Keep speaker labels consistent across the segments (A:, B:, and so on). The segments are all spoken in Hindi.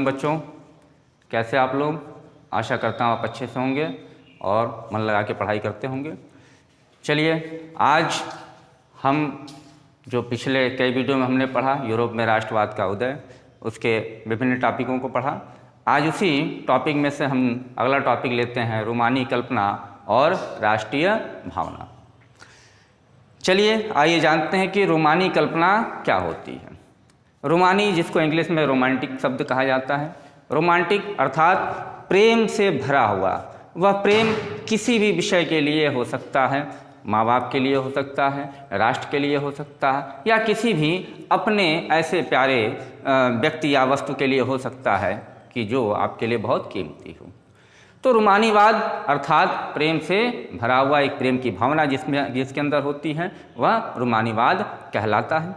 A: बच्चों, कैसे आप लोग? आशा करता हूँ आप अच्छे से होंगे और मन लगा के पढ़ाई करते होंगे। चलिए, आज हम जो पिछले कई वीडियो में हमने पढ़ा यूरोप में राष्ट्रवाद का उदय, उसके विभिन्न टॉपिकों को पढ़ा। आज उसी टॉपिक में से हम अगला टॉपिक लेते हैं, रोमानी कल्पना और राष्ट्रीय भावना। चलिए आइए जानते हैं कि रोमानी कल्पना क्या होती है। रोमानी, जिसको इंग्लिश में रोमांटिक शब्द कहा जाता है, रोमांटिक अर्थात प्रेम से भरा हुआ। वह प्रेम किसी भी विषय के लिए हो सकता है, माँ बाप के लिए हो सकता है, राष्ट्र के लिए हो सकता है, या किसी भी अपने ऐसे प्यारे व्यक्ति या वस्तु के लिए हो सकता है कि जो आपके लिए बहुत कीमती हो। तो रोमानीवाद अर्थात प्रेम से भरा हुआ एक प्रेम की भावना जिसके अंदर होती है, वह रोमानीवाद कहलाता है।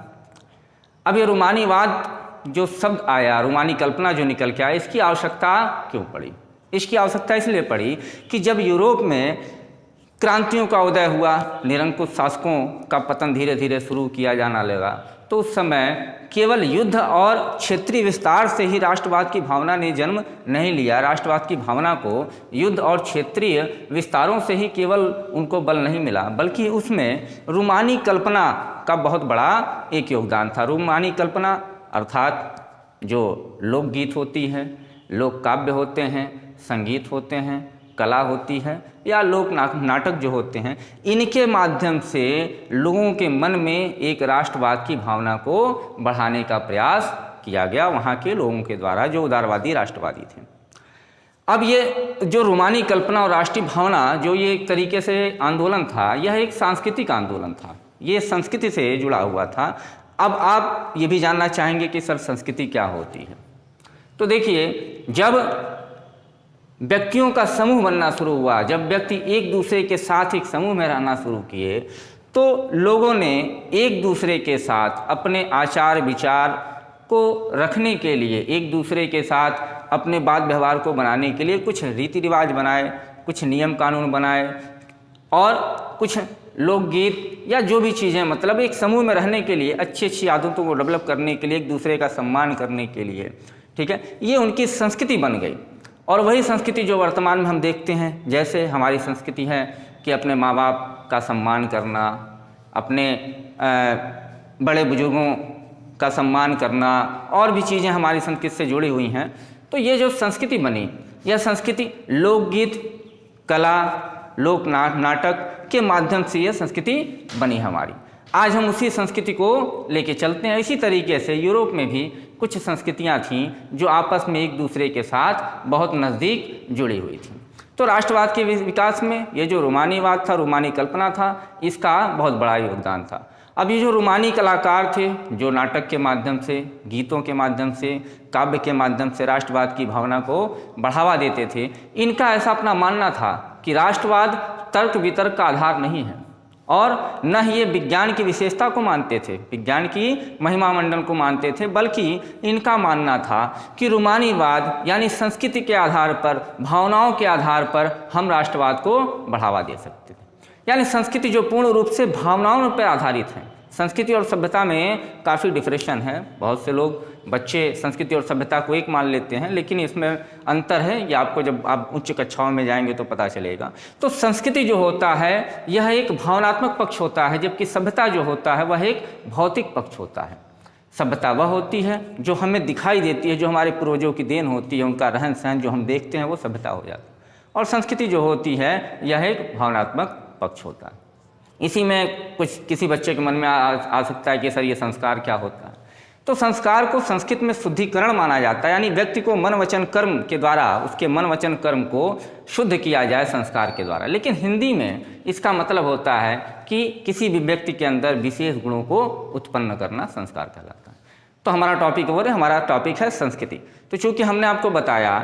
A: अब ये रोमानीवाद जो शब्द आया, रोमानी कल्पना जो निकल के आया, इसकी आवश्यकता क्यों पड़ी? इसकी आवश्यकता इसलिए पड़ी कि जब यूरोप में क्रांतियों का उदय हुआ, निरंकुश शासकों का पतन धीरे धीरे शुरू किया जाना लगा, तो उस समय केवल युद्ध और क्षेत्रीय विस्तार से ही राष्ट्रवाद की भावना ने जन्म नहीं लिया। राष्ट्रवाद की भावना को युद्ध और क्षेत्रीय विस्तारों से ही केवल उनको बल नहीं मिला, बल्कि उसमें रोमानी कल्पना का बहुत बड़ा एक योगदान था। रोमानी कल्पना अर्थात जो लोकगीत होती है, लोक काव्य होते हैं, संगीत होते हैं, कला होती है, या लोक नाटक जो होते हैं, इनके माध्यम से लोगों के मन में एक राष्ट्रवाद की भावना को बढ़ाने का प्रयास किया गया वहाँ के लोगों के द्वारा, जो उदारवादी राष्ट्रवादी थे। अब ये जो रोमानी कल्पना और राष्ट्रीय भावना जो ये एक तरीके से आंदोलन था, यह एक सांस्कृतिक आंदोलन था, ये संस्कृति से जुड़ा हुआ था। अब आप ये भी जानना चाहेंगे कि सर संस्कृति क्या होती है। तो देखिए, जब व्यक्तियों का समूह बनना शुरू हुआ, जब व्यक्ति एक दूसरे के साथ एक समूह में रहना शुरू किए, तो लोगों ने एक दूसरे के साथ अपने आचार विचार को रखने के लिए, एक दूसरे के साथ अपने बात व्यवहार को बनाने के लिए कुछ रीति रिवाज बनाए, कुछ नियम कानून बनाए और कुछ लोकगीत या जो भी चीज़ें, मतलब एक समूह में रहने के लिए, अच्छी अच्छी आदतों को डेवलप करने के लिए, एक दूसरे का सम्मान करने के लिए, ठीक है, ये उनकी संस्कृति बन गई। और वही संस्कृति जो वर्तमान में हम देखते हैं, जैसे हमारी संस्कृति है कि अपने माँ बाप का सम्मान करना, अपने बड़े बुजुर्गों का सम्मान करना, और भी चीज़ें हमारी संस्कृति से जुड़ी हुई हैं। तो ये जो संस्कृति बनी, यह संस्कृति लोकगीत, कला, लोक नाटक के माध्यम से यह संस्कृति बनी हमारी। आज हम उसी संस्कृति को लेके चलते हैं। इसी तरीके से यूरोप में भी कुछ संस्कृतियां थीं जो आपस में एक दूसरे के साथ बहुत नज़दीक जुड़ी हुई थीं। तो राष्ट्रवाद के विकास में ये जो रोमानीवाद था, रोमानी कल्पना था, इसका बहुत बड़ा योगदान था। अब ये जो रोमानी कलाकार थे, जो नाटक के माध्यम से, गीतों के माध्यम से, काव्य के माध्यम से राष्ट्रवाद की भावना को बढ़ावा देते थे, इनका ऐसा अपना मानना था कि राष्ट्रवाद तर्क वितर्क का आधार नहीं है, और न ही ये विज्ञान की विशेषता को मानते थे, विज्ञान की महिमा मंडन को मानते थे, बल्कि इनका मानना था कि रोमानीवाद यानी संस्कृति के आधार पर, भावनाओं के आधार पर हम राष्ट्रवाद को बढ़ावा दे सकते थे। यानी संस्कृति जो पूर्ण रूप से भावनाओं पर आधारित है। संस्कृति और सभ्यता में काफ़ी डिफरेंशन है। बहुत से लोग, बच्चे संस्कृति और सभ्यता को एक मान लेते हैं, लेकिन इसमें अंतर है। ये आपको जब आप उच्च कक्षाओं में जाएंगे तो पता चलेगा। तो संस्कृति जो होता है यह एक भावनात्मक पक्ष होता है, जबकि सभ्यता जो होता है वह एक भौतिक पक्ष होता है। सभ्यता वह होती है जो हमें दिखाई देती है, जो हमारे पूर्वजों की देन होती है, उनका रहन सहन जो हम देखते हैं वो सभ्यता हो जाती है। और संस्कृति जो होती है यह एक भावनात्मक पक्ष होता है। इसी में कुछ किसी बच्चे के मन में आ सकता है कि सर ये संस्कार क्या होता है। तो संस्कार को संस्कृत में शुद्धिकरण माना जाता है, यानी व्यक्ति को मन वचन कर्म के द्वारा उसके मन वचन कर्म को शुद्ध किया जाए संस्कार के द्वारा। लेकिन हिंदी में इसका मतलब होता है कि किसी भी व्यक्ति के अंदर विशेष गुणों को उत्पन्न करना संस्कार कहलाता है। तो हमारा टॉपिक वो है, हमारा टॉपिक है संस्कृति। तो चूँकि हमने आपको बताया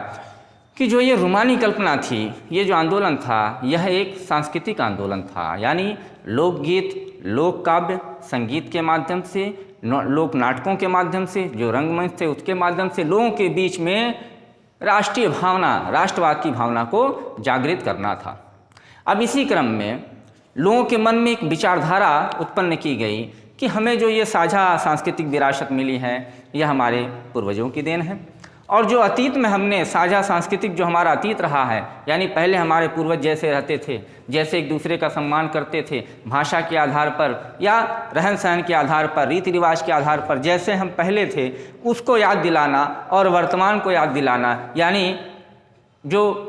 A: कि जो ये रोमानी कल्पना थी, ये जो आंदोलन था, यह एक सांस्कृतिक आंदोलन था, यानी लोकगीत, लोक काव्य, संगीत के माध्यम से, लोक नाटकों के माध्यम से, जो रंगमंच थे उसके माध्यम से लोगों के बीच में राष्ट्रीय भावना, राष्ट्रवाद की भावना को जागृत करना था। अब इसी क्रम में लोगों के मन में एक विचारधारा उत्पन्न की गई कि हमें जो ये साझा सांस्कृतिक विरासत मिली है, यह हमारे पूर्वजों की देन है, और जो अतीत में हमने साझा सांस्कृतिक जो हमारा अतीत रहा है, यानी पहले हमारे पूर्वज जैसे रहते थे, जैसे एक दूसरे का सम्मान करते थे, भाषा के आधार पर या रहन सहन के आधार पर, रीति रिवाज के आधार पर जैसे हम पहले थे, उसको याद दिलाना और वर्तमान को याद दिलाना, यानी जो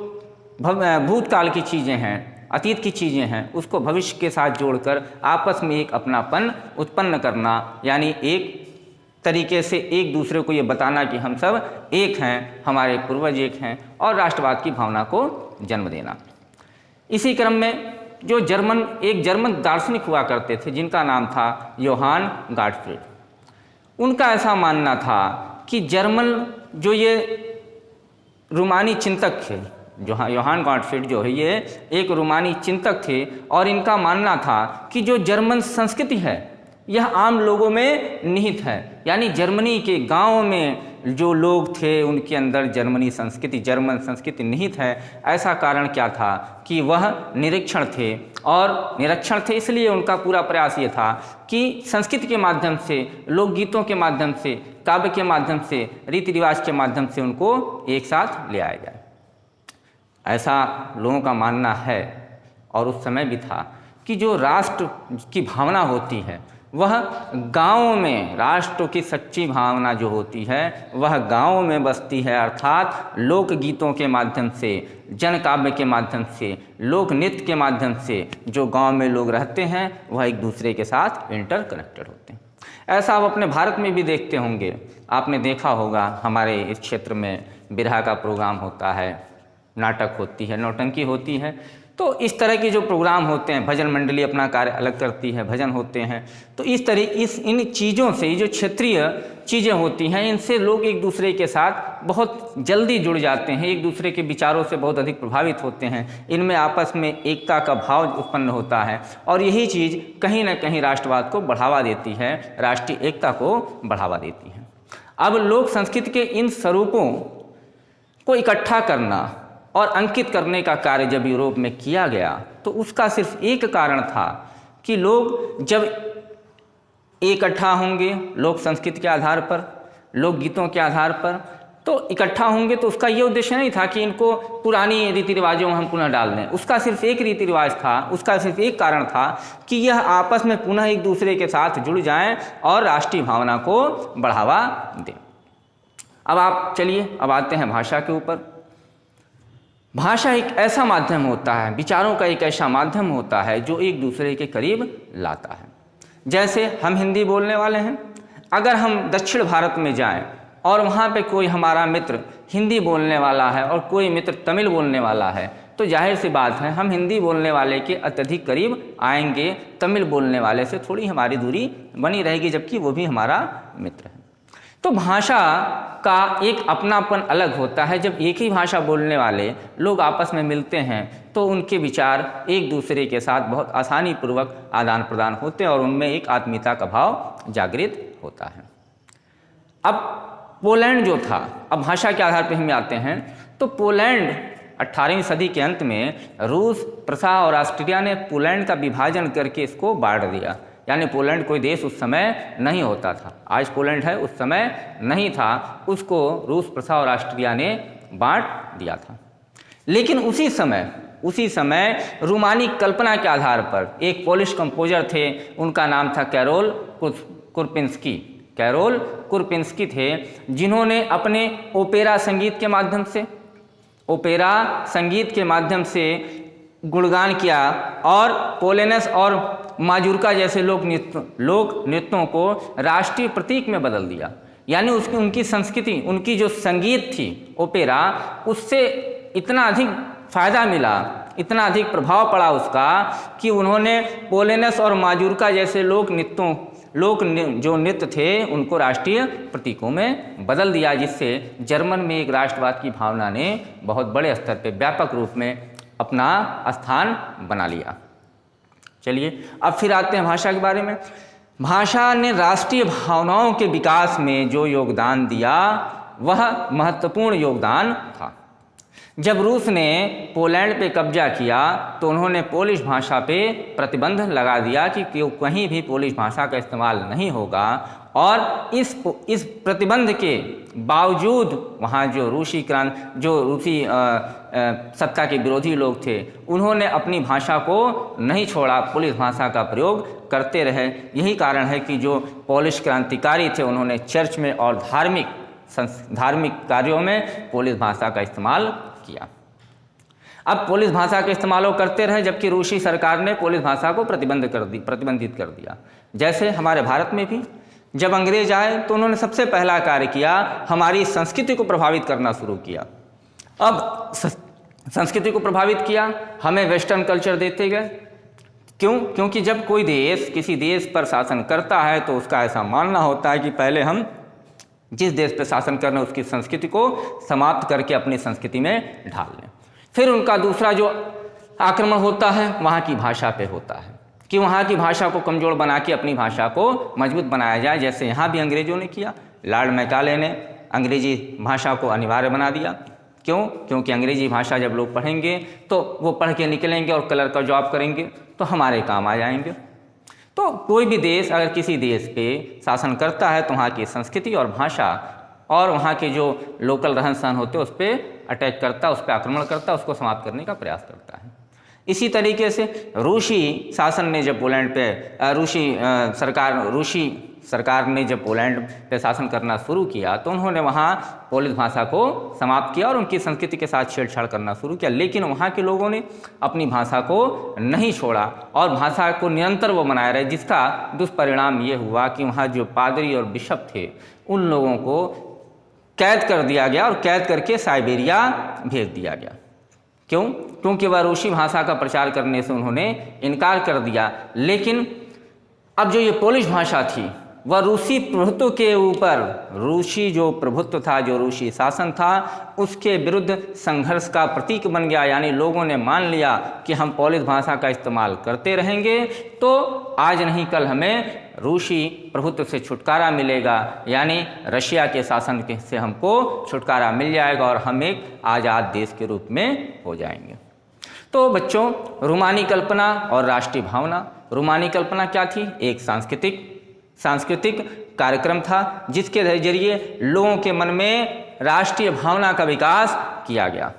A: भूतकाल की चीज़ें हैं, अतीत की चीज़ें हैं, उसको भविष्य के साथ जोड़कर आपस में एक अपनापन उत्पन्न करना, यानी एक तरीके से एक दूसरे को ये बताना कि हम सब एक हैं, हमारे पूर्वज एक हैं, और राष्ट्रवाद की भावना को जन्म देना। इसी क्रम में जो एक जर्मन दार्शनिक हुआ करते थे जिनका नाम था योहान गॉटफ्रीड, उनका ऐसा मानना था कि जर्मन जो ये रोमानी चिंतक थे, जो योहान गॉटफ्रीड जो है ये एक रोमानी चिंतक थे, और इनका मानना था कि जो जर्मन संस्कृति है यह आम लोगों में निहित है, यानी जर्मनी के गांव में जो लोग थे उनके अंदर जर्मन संस्कृति निहित है। ऐसा कारण क्या था कि वह निरीक्षण थे, और निरीक्षण थे इसलिए उनका पूरा प्रयास ये था कि संस्कृति के माध्यम से, लोकगीतों के माध्यम से, काव्य के माध्यम से, रीति रिवाज के माध्यम से उनको एक साथ ले आया जाए। ऐसा लोगों का मानना है, और उस समय भी था कि जो राष्ट्र की भावना होती है वह गाँव में, राष्ट्र की सच्ची भावना जो होती है वह गाँव में बसती है, अर्थात लोकगीतों के माध्यम से, जन काव्य के माध्यम से, लोक नृत्य के माध्यम से जो गाँव में लोग रहते हैं वह एक दूसरे के साथ इंटर कनेक्टेड होते हैं। ऐसा आप अपने भारत में भी देखते होंगे, आपने देखा होगा हमारे इस क्षेत्र में बिरहा का प्रोग्राम होता है, नाटक होती है, नौटंकी होती है, तो इस तरह के जो प्रोग्राम होते हैं, भजन मंडली अपना कार्य अलग करती है, भजन होते हैं, तो इस तरह इन चीज़ों से, ये जो क्षेत्रीय चीज़ें होती हैं, इनसे लोग एक दूसरे के साथ बहुत जल्दी जुड़ जाते हैं, एक दूसरे के विचारों से बहुत अधिक प्रभावित होते हैं, इनमें आपस में एकता का भाव उत्पन्न होता है, और यही चीज़ कहीं ना कहीं राष्ट्रवाद को बढ़ावा देती है, राष्ट्रीय एकता को बढ़ावा देती है। अब लोक संस्कृति के इन स्वरूपों को इकट्ठा करना और अंकित करने का कार्य जब यूरोप में किया गया तो उसका सिर्फ एक कारण था कि लोग जब इकट्ठा होंगे लोक संस्कृति के आधार पर, लोकगीतों के आधार पर, तो इकट्ठा होंगे तो उसका ये उद्देश्य नहीं था कि इनको पुरानी रीति रिवाजों में हम पुनः डाल दें। उसका सिर्फ एक रीति रिवाज था, उसका सिर्फ एक कारण था कि यह आपस में पुनः एक दूसरे के साथ जुड़ जाएं और राष्ट्रीय भावना को बढ़ावा दें। अब आप चलिए, अब आते हैं भाषा के ऊपर। भाषा एक ऐसा माध्यम होता है, विचारों का एक ऐसा माध्यम होता है जो एक दूसरे के करीब लाता है। जैसे हम हिंदी बोलने वाले हैं, अगर हम दक्षिण भारत में जाएं और वहाँ पे कोई हमारा मित्र हिंदी बोलने वाला है और कोई मित्र तमिल बोलने वाला है, तो जाहिर सी बात है हम हिंदी बोलने वाले के अत्यधिक करीब आएंगे, तमिल बोलने वाले से थोड़ी हमारी दूरी बनी रहेगी, जबकि वो भी हमारा मित्र है। तो भाषा का एक अपनापन अलग होता है। जब एक ही भाषा बोलने वाले लोग आपस में मिलते हैं तो उनके विचार एक दूसरे के साथ बहुत आसानी पूर्वक आदान प्रदान होते हैं और उनमें एक आत्मीयता का भाव जागृत होता है। अब पोलैंड जो था, अब भाषा के आधार पर हम आते हैं, तो पोलैंड 18वीं सदी के अंत में रूस, प्रसा और ऑस्ट्रिया ने पोलैंड का विभाजन करके इसको बांट दिया। यानी पोलैंड कोई देश उस समय नहीं होता था, आज पोलैंड है, उस समय नहीं था, उसको रूस, प्रसा और ऑस्ट्रिया ने बांट दिया था। लेकिन उसी समय रोमानी कल्पना के आधार पर एक पोलिश कंपोजर थे, उनका नाम था कैरोल कुरपिंस्की थे, जिन्होंने अपने ओपेरा संगीत के माध्यम से गुणगान किया और पोलेनस और माजूर्का जैसे लोक नृत्यों को राष्ट्रीय प्रतीक में बदल दिया। यानी उनकी संस्कृति, उनकी जो संगीत थी ओपेरा, उससे इतना अधिक फायदा मिला, इतना अधिक प्रभाव पड़ा उसका कि उन्होंने पोलेनस और माजूर्का जैसे जो नृत्य थे उनको राष्ट्रीय प्रतीकों में बदल दिया, जिससे जर्मन में एक राष्ट्रवाद की भावना ने बहुत बड़े स्तर पर व्यापक रूप में अपना स्थान बना लिया। चलिए अब फिर आते हैं भाषा के बारे में। भाषा ने राष्ट्रीय भावनाओं के विकास में जो योगदान दिया वह महत्वपूर्ण योगदान था। जब रूस ने पोलैंड पे कब्जा किया तो उन्होंने पोलिश भाषा पे प्रतिबंध लगा दिया कि कहीं भी पोलिश भाषा का इस्तेमाल नहीं होगा और इस प्रतिबंध के बावजूद वहाँ जो रूसी सत्ता के विरोधी लोग थे, उन्होंने अपनी भाषा को नहीं छोड़ा, पोलिश भाषा का प्रयोग करते रहे। यही कारण है कि जो पोलिश क्रांतिकारी थे उन्होंने चर्च में और धार्मिक कार्यों में पोलिश भाषा का इस्तेमाल किया। अब पोलिश भाषा का इस्तेमाल करते रहे, जबकि रूसी सरकार ने पोलिश भाषा को प्रतिबंधित कर दिया। जैसे हमारे भारत में भी जब अंग्रेज आए तो उन्होंने सबसे पहला कार्य किया, हमारी संस्कृति को प्रभावित करना शुरू किया। अब संस्कृति को प्रभावित किया, हमें वेस्टर्न कल्चर देते गए। क्यों? क्योंकि जब कोई देश किसी देश पर शासन करता है तो उसका ऐसा मानना होता है कि पहले हम जिस देश पर शासन कर रहे हैं उसकी संस्कृति को समाप्त करके अपनी संस्कृति में ढाल लें। फिर उनका दूसरा जो आक्रमण होता है वहाँ की भाषा पे होता है कि वहाँ की भाषा को कमज़ोर बना के अपनी भाषा को मजबूत बनाया जाए। जैसे यहाँ भी अंग्रेज़ों ने किया, लॉर्ड मैकाले ने अंग्रेजी भाषा को अनिवार्य बना दिया। क्यों? क्योंकि अंग्रेजी भाषा जब लोग पढ़ेंगे तो वो पढ़ के निकलेंगे और कलर का जॉब करेंगे तो हमारे काम आ जाएंगे। तो कोई भी देश अगर किसी देश पे शासन करता है तो वहाँ की संस्कृति और भाषा और वहाँ के जो लोकल रहन सहन होते हैं उस पर अटैक करता, उस पर आक्रमण करता, उसको समाप्त करने का प्रयास करता है। इसी तरीके से रूसी शासन ने जब पोलैंड पे रूसी सरकार ने जब पोलैंड पे शासन करना शुरू किया तो उन्होंने वहाँ पोलिश भाषा को समाप्त किया और उनकी संस्कृति के साथ छेड़छाड़ करना शुरू किया। लेकिन वहाँ के लोगों ने अपनी भाषा को नहीं छोड़ा और भाषा को निरंतर वो बनाए रहे, जिसका दुष्परिणाम ये हुआ कि वहाँ जो पादरी और बिशप थे उन लोगों को कैद कर दिया गया और कैद करके साइबेरिया भेज दिया गया। क्यों? क्योंकि वह रूसी भाषा का प्रचार करने से उन्होंने इनकार कर दिया। लेकिन अब जो ये पोलिश भाषा थी वह रूसी प्रभुत्व के ऊपर, रूसी जो प्रभुत्व था, जो रूसी शासन था, उसके विरुद्ध संघर्ष का प्रतीक बन गया। यानी लोगों ने मान लिया कि हम पोलिश भाषा का इस्तेमाल करते रहेंगे तो आज नहीं कल हमें रूसी प्रभुत्व से छुटकारा मिलेगा, यानी रशिया के शासन से हमको छुटकारा मिल जाएगा और हम एक आज़ाद देश के रूप में हो जाएंगे। तो बच्चों, रूमानी कल्पना और राष्ट्रीय भावना। रूमानी कल्पना क्या थी? एक सांस्कृतिक कार्यक्रम था जिसके जरिए लोगों के मन में राष्ट्रीय भावना का विकास किया गया।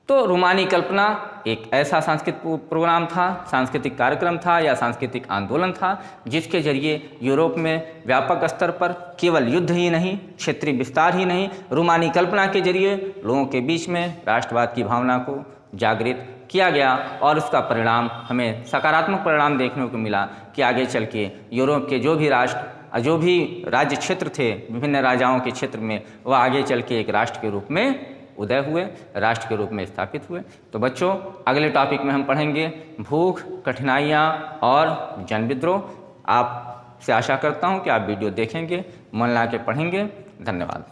A: तो रूमानी कल्पना एक ऐसा सांस्कृतिक प्रोग्राम था, सांस्कृतिक कार्यक्रम था या सांस्कृतिक आंदोलन था जिसके जरिए यूरोप में व्यापक स्तर पर केवल युद्ध ही नहीं, क्षेत्रीय विस्तार ही नहीं, रूमानी कल्पना के जरिए लोगों के बीच में राष्ट्रवाद की भावना को जागृत किया गया और उसका परिणाम हमें सकारात्मक परिणाम देखने को मिला कि आगे चल के यूरोप के जो भी राज्य क्षेत्र थे विभिन्न राजाओं के क्षेत्र में, वह आगे चल के एक राष्ट्र के रूप में उदय हुए, राष्ट्र के रूप में स्थापित हुए। तो बच्चों, अगले टॉपिक में हम पढ़ेंगे भूख, कठिनाइयाँ और जन विद्रोह। आपसे आशा करता हूँ कि आप वीडियो देखेंगे, मन लगा के पढ़ेंगे। धन्यवाद।